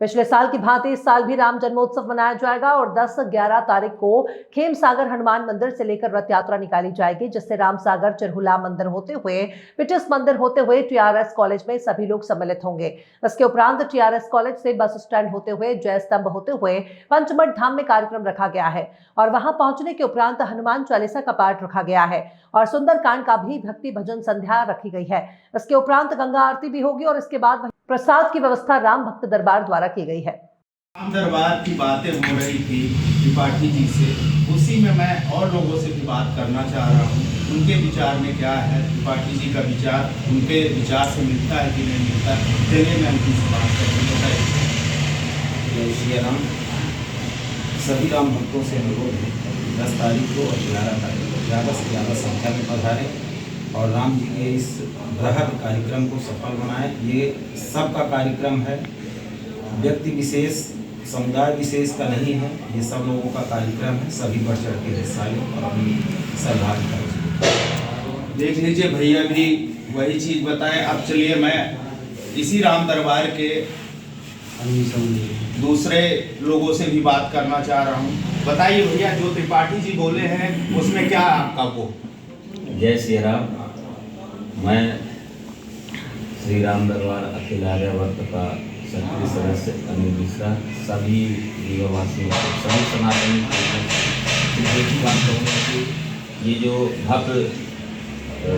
पिछले साल की भांति इस साल भी राम जन्मोत्सव मनाया जाएगा और 10-11 तारीख को खेम सागर हनुमान मंदिर से लेकर रथ यात्रा निकाली जाएगी, जिससे राम सागर चिरहुला मंदिर होते हुए पिटिस मंदिर होते हुए टीआरएस कॉलेज में सभी लोग सम्मिलित होंगे। इसके उपरांत टीआरएस कॉलेज से बस स्टैंड होते हुए जय स्तंभ होते हुए पंचमढ़ धाम में कार्यक्रम रखा गया है और वहां पहुंचने के उपरांत हनुमान चालीसा का पाठ रखा गया है और सुंदरकांड का भी भक्ति भजन संध्या रखी गई है। इसके उपरांत गंगा आरती भी होगी और इसके बाद प्रसाद की व्यवस्था राम भक्त दरबार द्वारा की गई है। राम दरबार की बातें हो रही थी त्रिपाठी जी से, उसी में मैं और लोगों से भी बात करना चाह रहा हूँ। उनके विचार में क्या है, त्रिपाठी जी का विचार उनके विचार से मिलता है कि नहीं मिलता। चलिए मैं उनकी बात करता हूँ। जय श्री राम। सभी राम भक्तों से अनुरोध है 10 तारीख को और 11 तारीख को ज़्यादा से ज़्यादा संख्या में पधारें और राम जी के इस बृहद कार्यक्रम को सफल बनाएं। ये सबका कार्यक्रम है, व्यक्ति विशेष समुदाय विशेष का नहीं है, ये सब लोगों का कार्यक्रम है। सभी बढ़ चढ़ के हिस्सा लें और अपनी सहभागिता करें। देख लीजिए भैया भी वही चीज़ बताएं। अब चलिए मैं इसी राम दरबार के दूसरे लोगों से भी बात करना चाह रहा हूँ। बताइए भैया, जो त्रिपाठी जी बोले हैं उसमें क्या आपका वो? जय श्री राम। मैं श्री राम दरबार अखिल आर्यावर्त का सक्रिय सदस्य अनिल मिश्रा सभी दीवावासियों को, सभी सनातनी देखी बात कहूँगा कि ये जो भक्त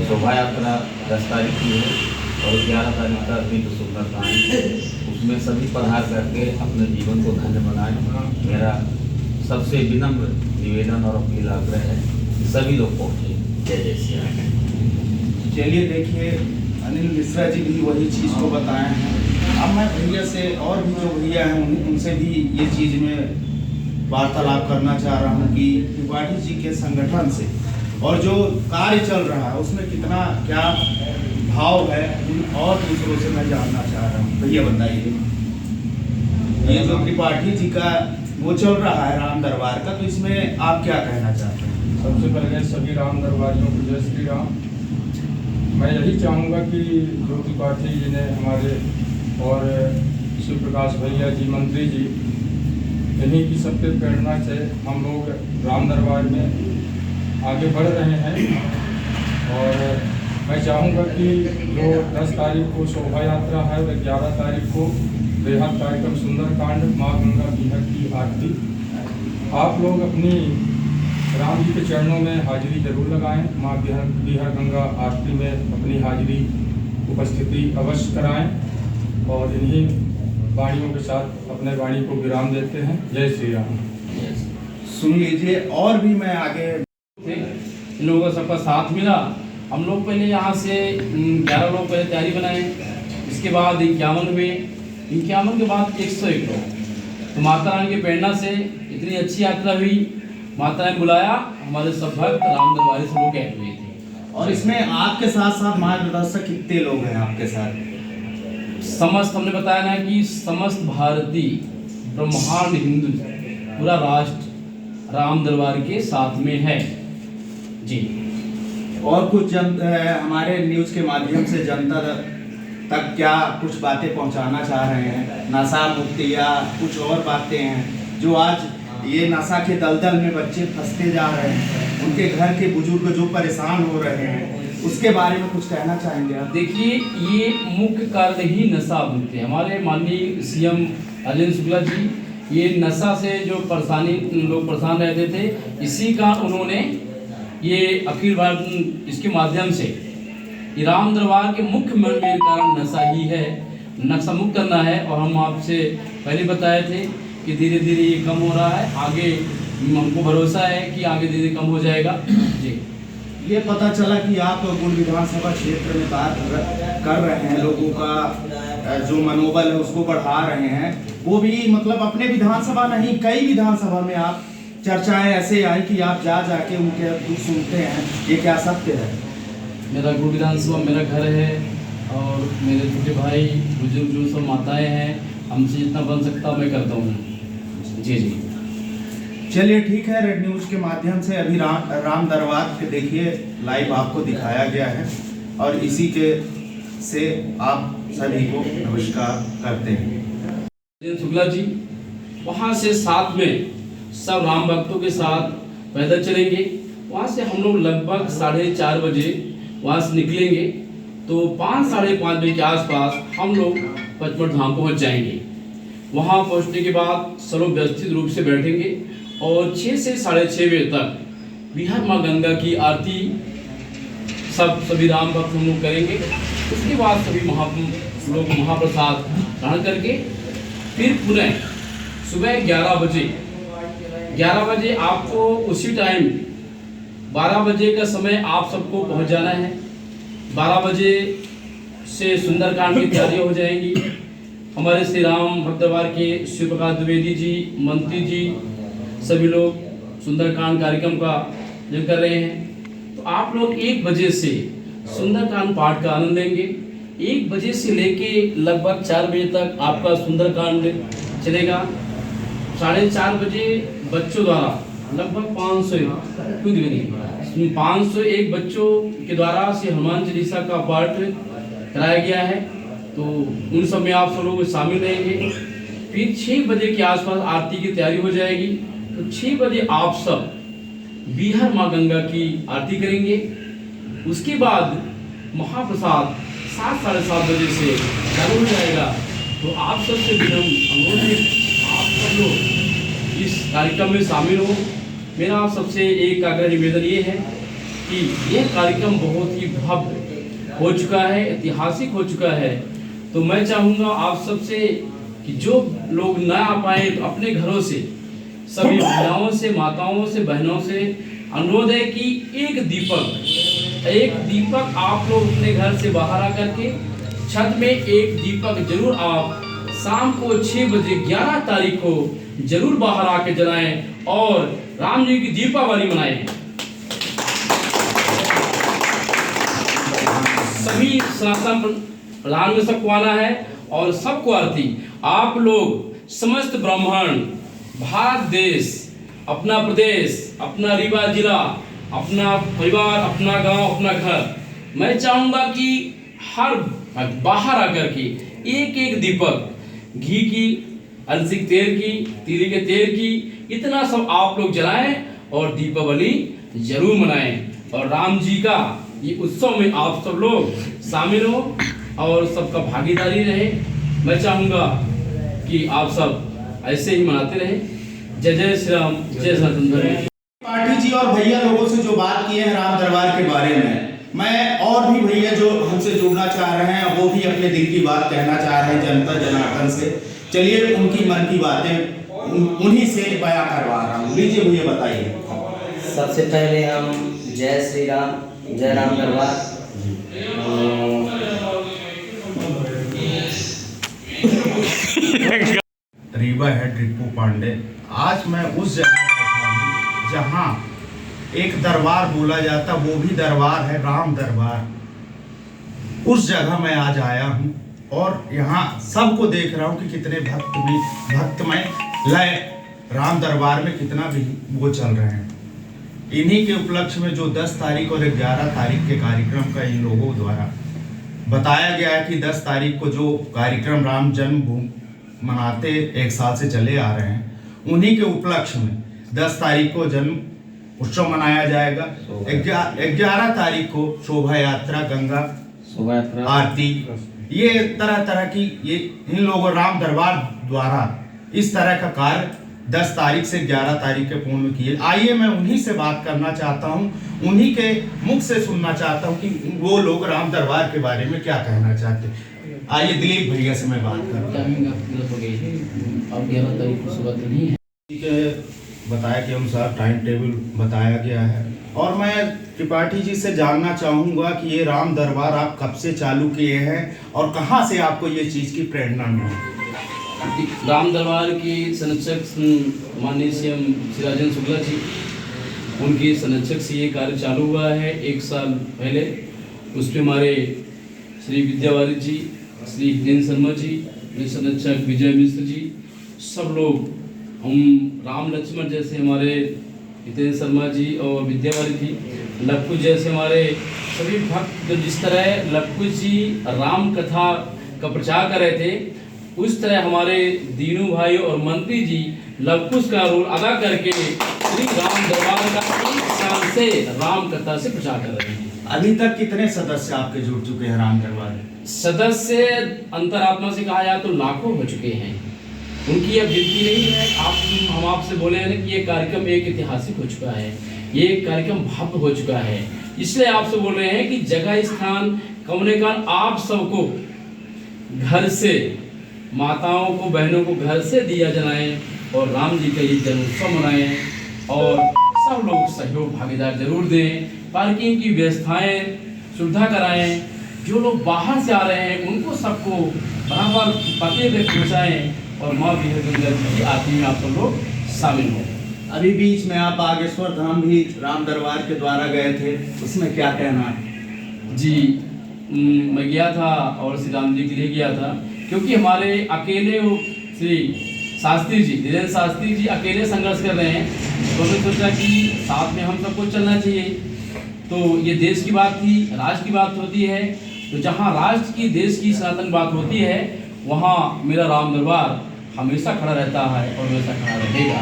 शोभा यात्रा 10 तारीख की है और 11 तारीख का भी तो सुंदरकांड, उसमें सभी पधार करके अपने जीवन को धन्य बनाएं। मेरा सबसे विनम्र निवेदन और अपील आग्रह है कि सभी लोग पहुँचे। जय जय श्री राम। चलिए देखिए, अनिल मिश्रा जी भी वही चीज़ को बताए हैं। अब मैं भैया से और भी जो भैया हैं उनसे भी ये चीज़ में वार्तालाप करना चाह रहा हूँ कि त्रिपाठी जी के संगठन से और जो कार्य चल रहा है उसमें कितना क्या भाव है, और दूसरों से मैं जानना चाह रहा हूँ। भैया बताइए, ये जो त्रिपाठी जी का वो चल रहा है राम दरबार का, तो इसमें आप क्या कहना चाहते हैं? सबसे पहले सभी राम दरबारियों को जय श्री राम। मैं यही चाहूँगा कि जो त्रिपाठी जी ने हमारे और शिव प्रकाश भैया जी, मंत्री जी, इन्हीं की सबके प्रेरणा से हम लोग राम दरबार में आगे बढ़ रहे हैं। और मैं चाहूँगा कि जो 10 तारीख को शोभा यात्रा है व 11 तारीख को बेहद कार्यक्रम सुंदरकांड माँ गंगा बिहर की आरती, आप लोग अपनी राम जी के चरणों में हाजिरी जरूर लगाएं। माँ बिहर गंगा आरती में अपनी हाजिरी उपस्थिति अवश्य कराएं और इन्हीं वाणियों के साथ अपने वाणी को विराम देते हैं। जय श्री राम। सुन लीजिए, और भी मैं आगे इन लोगों का सबका साथ मिला। हम लोग पहले यहाँ से 11 लोग पहले तैयारी बनाए, इसके बाद 51 हुए, 51 के बाद 101 लोग। तो माता रानी की प्रेरणा से इतनी अच्छी यात्रा हुई, माता ने बुलाया, हमारे सब भक्त राम दरबारी से लोग ऐड हुए थे। और इसमें आपके साथ साथ मार्गदर्शक कितने लोग हैं आपके साथ? समस्त हमने बताया ना कि समस्त भारतीय ब्रह्मांड हिंदू पूरा राष्ट्र राम दरबार के साथ में है जी। और कुछ हमारे न्यूज़ के माध्यम से जनता तक क्या कुछ बातें पहुंचाना चाह रहे हैं? नशा मुक्ति या कुछ और बातें हैं जो आज ये नशा के दलदल में बच्चे फंसते जा रहे हैं, उनके घर के बुजुर्ग जो परेशान हो रहे हैं, उसके बारे में कुछ कहना चाहेंगे आप? देखिए, ये मुख्य कारण ही नशा मुक्ति है। हमारे माननीय सीएम अरविंद शुक्ला जी ये नशा से जो लोग परेशान रहते थे, इसी का उन्होंने ये अखिल भारत इसके माध्यम से राम दरबार के मुख्य मेन कारण नशा ही है, नशा मुक्त करना है। और हम आपसे पहले बताए थे कि धीरे धीरे ये कम हो रहा है, आगे हमको भरोसा है कि आगे धीरे धीरे कम हो जाएगा जी। ये पता चला कि आप गुड़ विधानसभा क्षेत्र में बात कर रहे हैं, लोगों का जो मनोबल है उसको बढ़ा रहे हैं। वो भी मतलब अपने विधानसभा नहीं, कई विधानसभा में आप चर्चाएं ऐसे आई कि आप जाके उनके दुख सुनते हैं, ये क्या सत्य है? मेरा गुड़ विधानसभा मेरा घर है और मेरे छोटे भाई बुजुर्ग जो सब माताएं हैं, हमसे जितना बन सकता मैं करता हूँ जी जी। चलिए ठीक है, रेड न्यूज़ के माध्यम से अभी राम दरबार के देखिए लाइव आपको दिखाया गया है और इसी के से आप सभी को नमस्कार करते हैं। शुक्ला जी वहाँ से साथ में सब राम भक्तों के साथ पैदल चलेंगे। वहाँ से हम लोग लगभग 4:30 बजे वहाँ से निकलेंगे, तो 5 साढ़े 5 बजे के आसपास हम लोग पचमढ़ धाम पहुँच जाएंगे। वहाँ पहुँचने के बाद सब लोग व्यवस्थित रूप से बैठेंगे और 6 से 6:30 बजे तक बिहार माँ गंगा की आरती सभी राम भक्त हम लोग करेंगे। उसके बाद सभी लोग महाप्रसाद ग्रहण करके फिर पुनः सुबह 11 बजे आपको उसी टाइम 12 बजे का समय आप सबको पहुंच जाना है। 12 बजे से सुंदरकांड की तैयारी हो जाएंगी। हमारे श्री राम भक्त दरबार के शिव प्रकाश द्विवेदी जी, मंत्री जी, सभी लोग सुंदरकांड कार्यक्रम का जो कर रहे हैं। तो आप लोग 1 बजे से सुंदरकांड पाठ का आनंद लेंगे। 1 बजे से लेके लगभग 4 बजे तक आपका सुंदरकांड चलेगा। 4:30 बजे बच्चों द्वारा लगभग 501 बच्चों के द्वारा श्री हनुमान चालीसा का पाठ कराया गया है, तो उन सब में आप सब लोग शामिल रहेंगे। फिर 6 बजे के आसपास आरती की तैयारी हो जाएगी, तो 6 बजे आप सब बिहार माँ गंगा की आरती करेंगे। उसके बाद महाप्रसाद 7 साढ़े 7 बजे से चालू हो जाएगा। तो आप सबसे अनुरोध है आप सब लोग इस कार्यक्रम में शामिल हो। मेरा आप सबसे एक आग्रह निवेदन ये है कि यह कार्यक्रम बहुत ही भव्य हो चुका है, ऐतिहासिक हो चुका है। तो मैं चाहूँगा आप सबसे कि जो लोग न आ पाए तो अपने घरों से सभी महिलाओं से, माताओं से, बहनों से अनुरोध है कि एक दीपक आप लोग अपने घर से बाहर आकर के छत में एक दीपक जरूर आप शाम को 6 बजे 11 तारीख को जरूर बाहर आके जलाएं और राम जी की दीपावली मनाएं। सभी सनातन प्रधान में सबको आना है और सबको आरती। आप लोग समस्त ब्राह्मण, भारत देश, अपना प्रदेश, अपना रीवा जिला, अपना परिवार, अपना गांव, अपना घर, मैं चाहूँगा कि हर बाहर आकर के एक दीपक घी की, अलसी के तेल की, तिल के तेल की, इतना सब आप लोग जलाएं और दीपावली जरूर मनाएं। और राम जी का ये उत्सव में आप सब लोग शामिल हो और सबका भागीदारी रहे। मैं चाहूँगा कि आप सब ऐसे ही मनाते रहे। जय जय श्री राम, जय सनातन धर्म। पाठी जी और भैया लोगों से जो बात की है राम दरबार के बारे में, मैं और भी भैया जो हमसे जुड़ना चाह रहे हैं वो भी अपने दिल की बात कहना चाह रहे हैं जनता जनार्दन से। चलिए उनकी मन की बातें उन्हीं से बयां करवा रहा हूँ। लीजिए भैया बताइए। सबसे पहले हम जय श्री राम, जय राम दरबार। रीवा हेड रिपू पांडे। आज मैं उस जगह बैठा हूँ जहाँ एक दरबार बोला जाता, वो भी दरबार है राम दरबार। उस जगह मैं आज आया हूँ और यहाँ सबको देख रहा हूँ कि कितने भक्तमय लय राम दरबार में कितना भी वो चल रहे हैं। इन्हीं के उपलक्ष्य में जो 10 तारीख और 11 तारीख के कार्यक्रम का इन लोगों द्वारा बताया गया है कि 10 तारीख को जो कार्यक्रम राम जन्मभूमि मनाते 1 साल से चले आ रहे हैं, उन्हीं के उपलक्ष्य में 10 तारीख को जन्म उत्सव मनाया जाएगा। 11 तारीख को शोभा यात्रा, गंगा आरती, ये तरह तरह की ये इन लोगों राम दरबार द्वारा इस तरह का कार्य 10 तारीख से 11 तारीख के पूर्ण किए। आइए मैं उन्हीं से बात करना चाहता हूँ, उन्हीं के मुख से सुनना चाहता हूँ कि वो लोग राम दरबार के बारे में क्या कहना चाहते हैं। आइए दिलीप भैया से मैं बात करता हूँ। बताया के अनुसार टाइम टेबल बताया गया है और मैं त्रिपाठी जी से जानना चाहूँगा कि ये राम दरबार आप कब से चालू किए हैं और कहाँ से आपको ये चीज़ की प्रेरणा मिली। राम दरबार की संरक्षक माननीय सीएम श्री राजेंद्र शुक्ला जी, उनकी संरक्षक से ये कार्य चालू हुआ है 1 साल पहले। उसमें हमारे श्री विद्यावारी जी, श्री हितेंद्र शर्मा जी, संरक्षक विजय मिश्र जी, सब लोग हम राम लक्ष्मण जैसे हमारे हितेंद्र शर्मा जी और विद्यावारी जी, लक्कू जैसे हमारे सभी भक्त, जिस तरह लक्कू जी राम कथा का प्रचार कर रहे थे, उस तरह हमारे दीनू भाई और मंत्री जी लवकुश का रोल अदा करके श्री राम दरबार का 1 साल से राम कथा से प्रचार कर रहे हैं। अभी तक कितने सदस्य आपके जुड़ चुके हैं राम दरबार में? सदस्य अंतरात्मा से कहा जाए तो लाखों हो चुके हैं, उनकी अब गिनती नहीं है। हम आपसे बोले हैं ना कि ये कार्यक्रम एक ऐतिहासिक हो चुका है, ये कार्यक्रम भव्य हो चुका है, इसलिए आपसे बोल रहे हैं कि जगह स्थान कमरे का आप सबको घर से, माताओं को बहनों को घर से दिया जलाएं और राम जी का ये जन्मोत्सव मनाएं और सब लोग सहयोग भागीदार जरूर दें। पार्किंग की व्यवस्थाएं सुविधा कराएं, जो लोग बाहर से आ रहे हैं उनको सबको बराबर पते पे पहुँचाएं और माँ विहंगम की आरती में आप सब लोग शामिल हों। अभी बीच में आप बागेश्वर धाम भी राम दरबार के द्वारा गए थे, उसमें क्या कहना है? जी मैं गया था और श्री राम जी के लिए गया था, क्योंकि हमारे अकेले वो श्री शास्त्री जी, धीरेन्द्र शास्त्री जी अकेले संघर्ष कर रहे हैं, तो हमने सोचा कि साथ में हम सबको चलना चाहिए। तो ये देश की बात थी, राष्ट्र की बात होती है, तो जहाँ राष्ट्र की, देश की सनातन बात होती है वहाँ मेरा राम दरबार हमेशा खड़ा रहता है और हमेशा खड़ा रहेगा।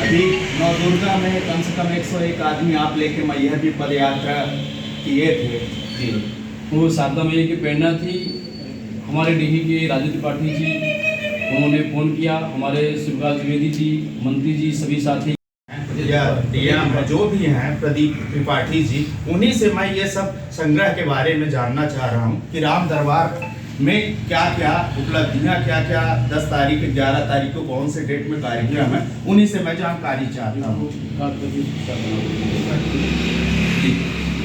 अभी नौ दुर्गा में कम से कम 101 आदमी आप लेके मैहर भी पद यात्रा किए थे। जी, वो 7 मई की प्रेरणा थी। हमारे डीही के राजू त्रिपाठी जी, उन्होंने फ़ोन किया, हमारे शिवराज द्विवेदी जी, मंत्री जी, सभी साथी या डीएम जो भी हैं प्रदीप त्रिपाठी जी, उन्हीं से मैं ये सब संग्रह के बारे में जानना चाह रहा हूँ कि राम दरबार में क्या क्या उपलब्धियाँ, क्या क्या 10 तारीख 11 तारीख को कौन से डेट में कार्यक्रम है, उन्हीं से मैं जानकारी चाहता हूँ।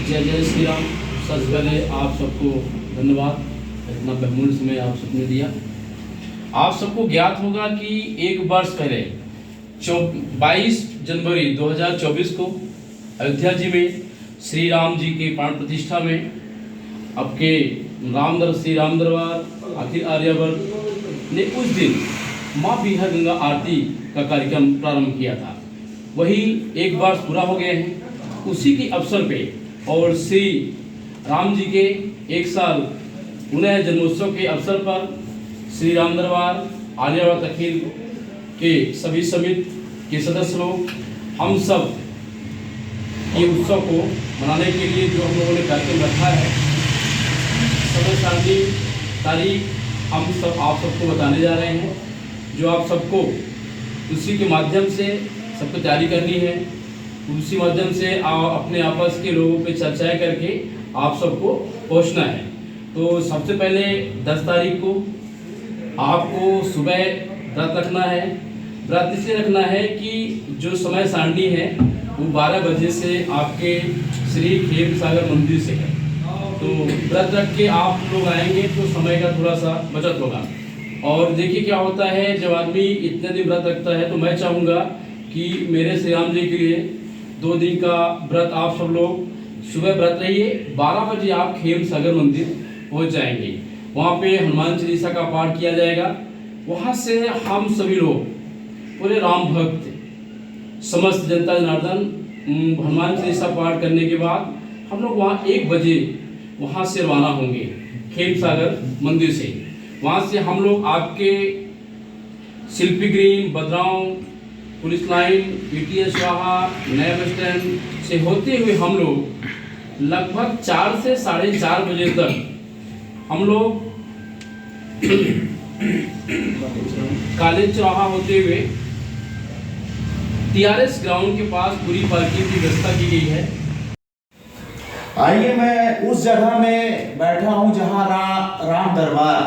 जय जय श्री राम। सबसे पहले आप सबको धन्यवाद, इतना बहुमूल्य समय आप सबने दिया। आप सबको ज्ञात होगा कि 1 वर्ष पहले 22 जनवरी 2024 को अयोध्या जी में श्री राम जी के प्राण प्रतिष्ठा में आपके श्री राम दरबार अखिल आर्यावर्त ने उस दिन माँ विहंगम आरती का कार्यक्रम प्रारंभ किया था। वही 1 वर्ष पूरा हो गए हैं, उसी के अवसर पे और श्री राम जी के 1 साल पुनः जन्मोत्सव के अवसर पर श्री राम दरबार आर्यावर्त अखिल के सभी समिति के सदस्य लोग, हम सब ये उत्सव को मनाने के लिए जो हम लोगों ने कार्यक्रम रखा है, समय सारणी तारीख हम सब आप सबको बताने जा रहे हैं, जो आप सबको उसी के माध्यम से सबको तैयारी करनी है। उसी माध्यम से अपने आपस के लोगों पे चर्चाएं करके आप सबको पहुंचना है। तो सबसे पहले 10 तारीख को आपको सुबह व्रत रखना है। व्रत इसलिए रखना है कि जो समय सारणी है वो 12 बजे से आपके श्री खेम सागर मंदिर से है, तो व्रत रख के आप लोग आएंगे तो समय का थोड़ा सा बचत होगा। और देखिए क्या होता है, जब आदमी इतने दिन व्रत रखता है तो मैं चाहूँगा कि मेरे श्री राम जी के लिए 2 दिन का व्रत आप सब लोग सुबह व्रत रहिए, 12 बजे आप खेम सागर मंदिर पहुँच जाएंगे। वहाँ पे हनुमान चालीसा का पाठ किया जाएगा। वहाँ से हम सभी लोग पूरे राम भक्त समस्त जनता जनार्दन हनुमान चालीसा पाठ करने के बाद हम लोग वहाँ 1 बजे वहाँ से रवाना होंगे खेम सागर मंदिर से। वहाँ से हम लोग आपके शिल्पी ग्रीन, बदराव, पुलिस लाइन, पीटीएस वाहा, नया बस स्टैंड से होते हुए हम लोग लगभग 4 से 4:30 बजे तक हम लोग कॉलेज चौराहा होते हुए टीआरएस ग्राउंड के पास पूरी पार्किंग की व्यवस्था की गई है। आइए, मैं उस जगह में बैठा हूं जहां राम दरबार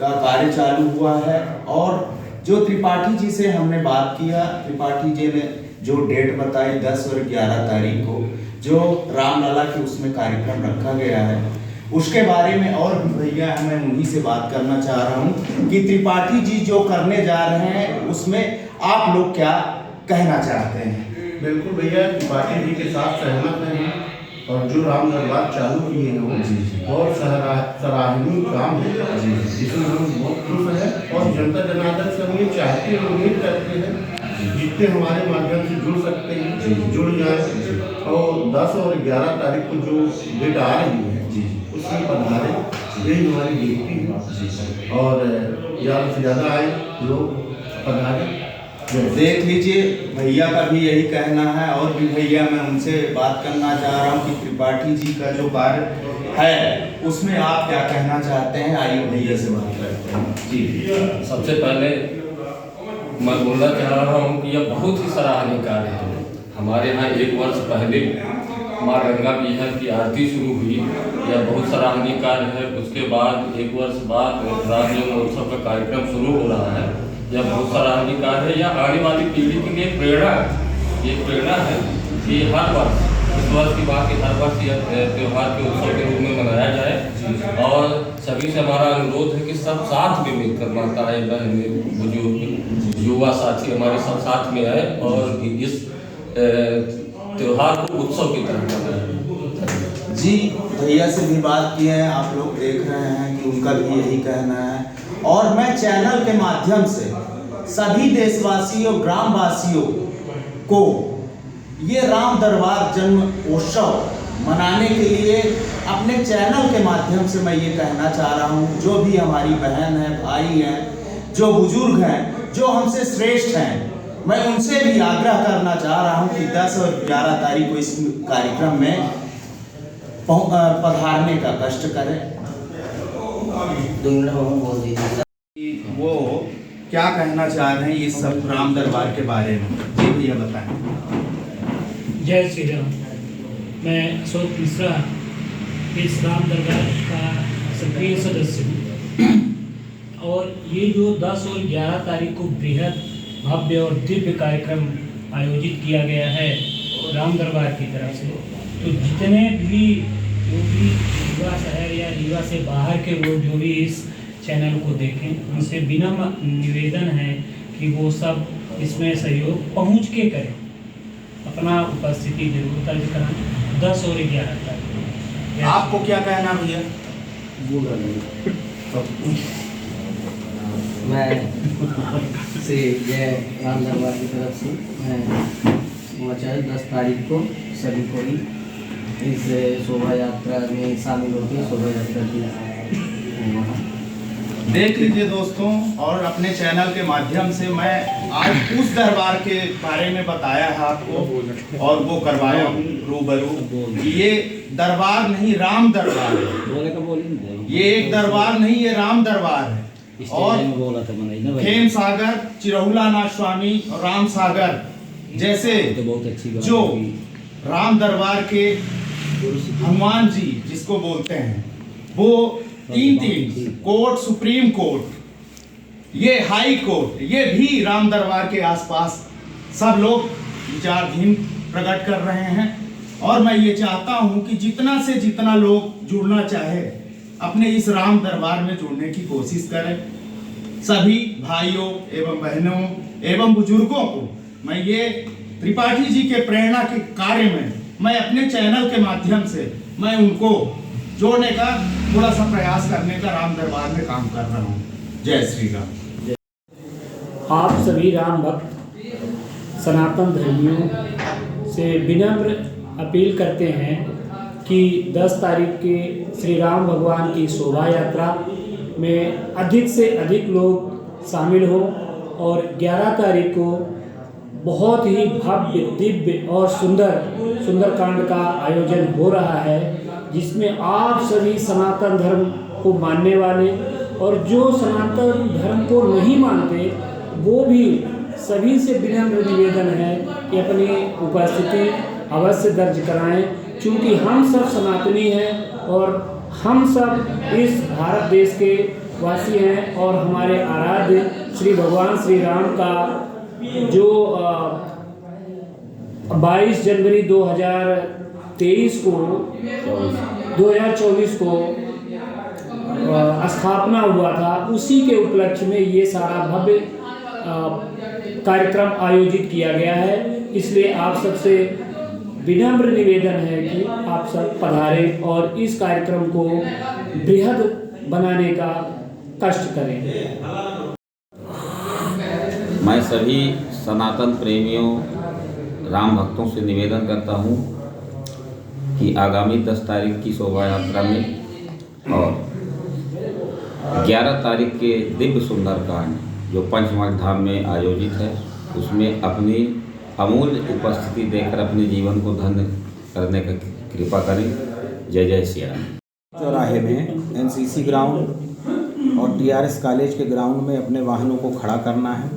का कार्य चालू हुआ है, और जो त्रिपाठी जी से हमने बात किया, त्रिपाठी जी ने जो डेट बताई 10 और 11 तारीख को जो रामलला के उसमें कार्यक्रम रखा गया है, उसके बारे में और भैया मैं उन्हीं से बात करना चाह रहा हूं कि त्रिपाठी जी जो करने जा रहे हैं उसमें आप लोग क्या कहना चाहते हैं। बिल्कुल भैया, त्रिपाठी जी के साथ सहमत हैं, और जो राम दरबार चालू किए हैं वो बहुत सराहनीय काम है, जिसमें हम बहुत खुश हैं और जनता जनार्दन से हम ये चाहते हैं, उम्मीद करते हैं जितने हमारे माध्यम से जुड़ सकते हैं जुड़ जाए, और 10 और 11 तारीख को जो डेट आ रही है उसमें पधारे, यही हमारी विनती है। और ज़्यादा से ज़्यादा आए लोग पधारे। देख लीजिए, भैया का भी यही कहना है। और भी भैया, मैं उनसे बात करना चाह रहा हूँ कि त्रिपाठी जी का जो कार्य है उसमें आप क्या कहना चाहते हैं। आइए भैया से बात करते हैं। जी, सबसे पहले मैं बोलना चाह रहा हूँ कि यह बहुत ही सराहनीय कार्य है। हमारे यहाँ 1 वर्ष पहले माँ गंगा बिहार की आरती शुरू हुई, यह बहुत सराहनीय कार्य है। उसके बाद 1 वर्ष बाद राम जन्मोत्सव का कार्यक्रम शुरू हो रहा है, यह बहुत सराहनीय कार्य है। यह आने वाली पीढ़ी के लिए प्रेरणा है। ये प्रेरणा है कि हर वर्ष, इस वर्ष की बात कि हर वर्ष यह त्यौहार के उत्सव के रूप में मनाया जाए। और सभी से हमारा अनुरोध है कि सब साथ में मिलकर, माताएं, बहनें, बुजुर्ग, युवा साथी हमारे सब साथ में आए और इस त्योहार को उत्सव की तरह मनाएं। जी, भैया से भी बात की है, आप लोग देख रहे हैं कि उनका भी यही कहना है। और मैं चैनल के माध्यम से सभी देशवासियों, ग्रामवासियों को ये राम दरबार जन्मोत्सव मनाने के लिए अपने चैनल के माध्यम से मैं ये कहना चाह रहा हूँ, जो भी हमारी बहन है, भाई हैं, जो बुजुर्ग हैं, जो हमसे श्रेष्ठ हैं, मैं उनसे भी आग्रह करना चाह रहा हूँ कि 10 और 11 तारीख को इस कार्यक्रम में पधारने का कष्ट करें। बोल दीजिए। वो क्या कहना चाह रहे हैं इस सब राम दरबार के बारे में। जी भैया बताएं। जय श्री राम। मैं अशोक मिश्रा इस राम दरबार का सक्रिय सदस्य हूँ। और ये जो 10 और 11 तारीख को बेहद भव्य और दिव्य कार्यक्रम आयोजित किया गया है राम दरबार की तरफ से, तो जितने भी जो भी रीवा शहर या रीवा से बाहर के लोग जो भी इस चैनल को देखें, उनसे विनम्र निवेदन है कि वो सब इसमें सहयोग पहुंच के करें, अपना उपस्थिति जरूर दर्ज कराएं 10 और 11 तारीख। आपको क्या कहना भैया? मैं से जय राम दरबार की तरफ से मैं चाहे 10 तारीख को सभी को ही इस शोभा यात्रा में शामिल होती है। शोभा यात्रा की देख लीजिए दोस्तों, और अपने चैनल के माध्यम से मैं आज उस दरबार के बारे में बताया है आपको और वो करवाया हूँ रूबरू। ये दरबार नहीं, राम दरबार है। ये एक दरबार नहीं, ये राम दरबार है। और खेम सागर, चिरहुलानाथ स्वामी और राम सागर जैसे जो राम दरबार के हनुमान जी जिसको बोलते हैं, वो 3 कोर्ट, सुप्रीम कोर्ट, ये हाई कोर्ट, ये भी राम दरबार के आसपास सब लोग विचारधीन प्रकट कर रहे हैं। और मैं ये चाहता हूं कि जितना से जितना लोग जुड़ना चाहे अपने इस राम दरबार में जुड़ने की कोशिश करें। सभी भाइयों एवं बहनों एवं बुजुर्गों को मैं ये त्रिपाठी जी के प्रेरणा के कार्य में मैं अपने चैनल के माध्यम से मैं उनको जोड़ने का थोड़ा सा प्रयास करने का राम दरबार में काम कर रहा हूँ। जय श्री राम। आप सभी राम भक्त सनातन धर्मियों से विनम्र अपील करते हैं कि 10 तारीख के श्री राम भगवान की शोभा यात्रा में अधिक से अधिक लोग शामिल हों और 11 तारीख को बहुत ही भव्य, दिव्य और सुंदरकांड का आयोजन हो रहा है, जिसमें आप सभी सनातन धर्म को मानने वाले और जो सनातन धर्म को नहीं मानते वो भी सभी से विनम्र निवेदन है कि अपनी उपस्थिति अवश्य दर्ज कराएं, क्योंकि हम सब सनातनी हैं और हम सब इस भारत देश के वासी हैं। और हमारे आराध्य श्री भगवान श्री राम का जो 22 जनवरी 2024 को स्थापना हुआ था, उसी के उपलक्ष्य में ये सारा भव्य कार्यक्रम आयोजित किया गया है। इसलिए आप सबसे विनम्र निवेदन है कि आप सब पधारें और इस कार्यक्रम को बृहद बनाने का कष्ट करें। मैं सभी सनातन प्रेमियों, राम भक्तों से निवेदन करता हूँ कि आगामी 10 तारीख की शोभा यात्रा में और 11 तारीख के दिव्य सुंदरकांड जो पंचमढ़ धाम में आयोजित है, उसमें अपनी अमूल्य उपस्थिति देकर अपने जीवन को धन्य करने का कृपा करें। जय जय श्री राम। चौराहे में एनसीसी ग्राउंड और टीआरएस कॉलेज के ग्राउंड में अपने वाहनों को खड़ा करना है,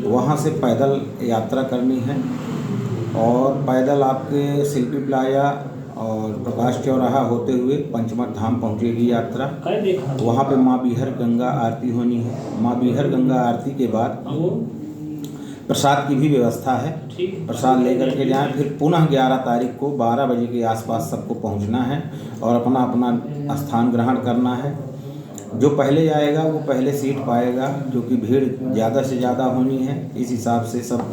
वहाँ से पैदल यात्रा करनी है और पैदल आपके शिल्पी प्लाजा और प्रकाश चौराहा होते हुए पंचमढ़ धाम पहुँचेगी यात्रा। वहाँ पे माँ बीहर गंगा आरती होनी है। माँ बीहर गंगा आरती के बाद प्रसाद की भी व्यवस्था है, प्रसाद लेकर के जाएं। फिर पुनः 11 तारीख को 12 बजे के आसपास सबको पहुंचना है और अपना अपना स्थान ग्रहण करना है। जो पहले जाएगा वो पहले सीट पाएगा, क्योंकि भीड़ ज़्यादा से ज़्यादा होनी है। इस हिसाब से सब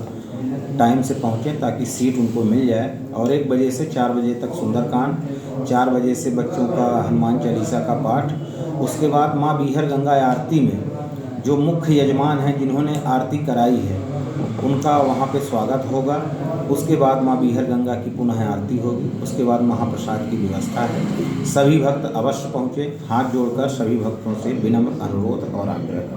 टाइम से पहुँचें ताकि सीट उनको मिल जाए। और 1 बजे से 4 बजे तक सुंदरकांड, 4 बजे से बच्चों का हनुमान चालीसा का पाठ। उसके बाद माँ बीहर गंगा आरती में जो मुख्य यजमान हैं जिन्होंने आरती कराई है उनका वहाँ पे स्वागत होगा। उसके बाद माँ बीहर गंगा की पुनः आरती होगी। उसके बाद महाप्रसाद की व्यवस्था है। सभी भक्त अवश्य पहुँचे। हाथ जोड़कर सभी भक्तों से विनम्र अनुरोध और आग्रह।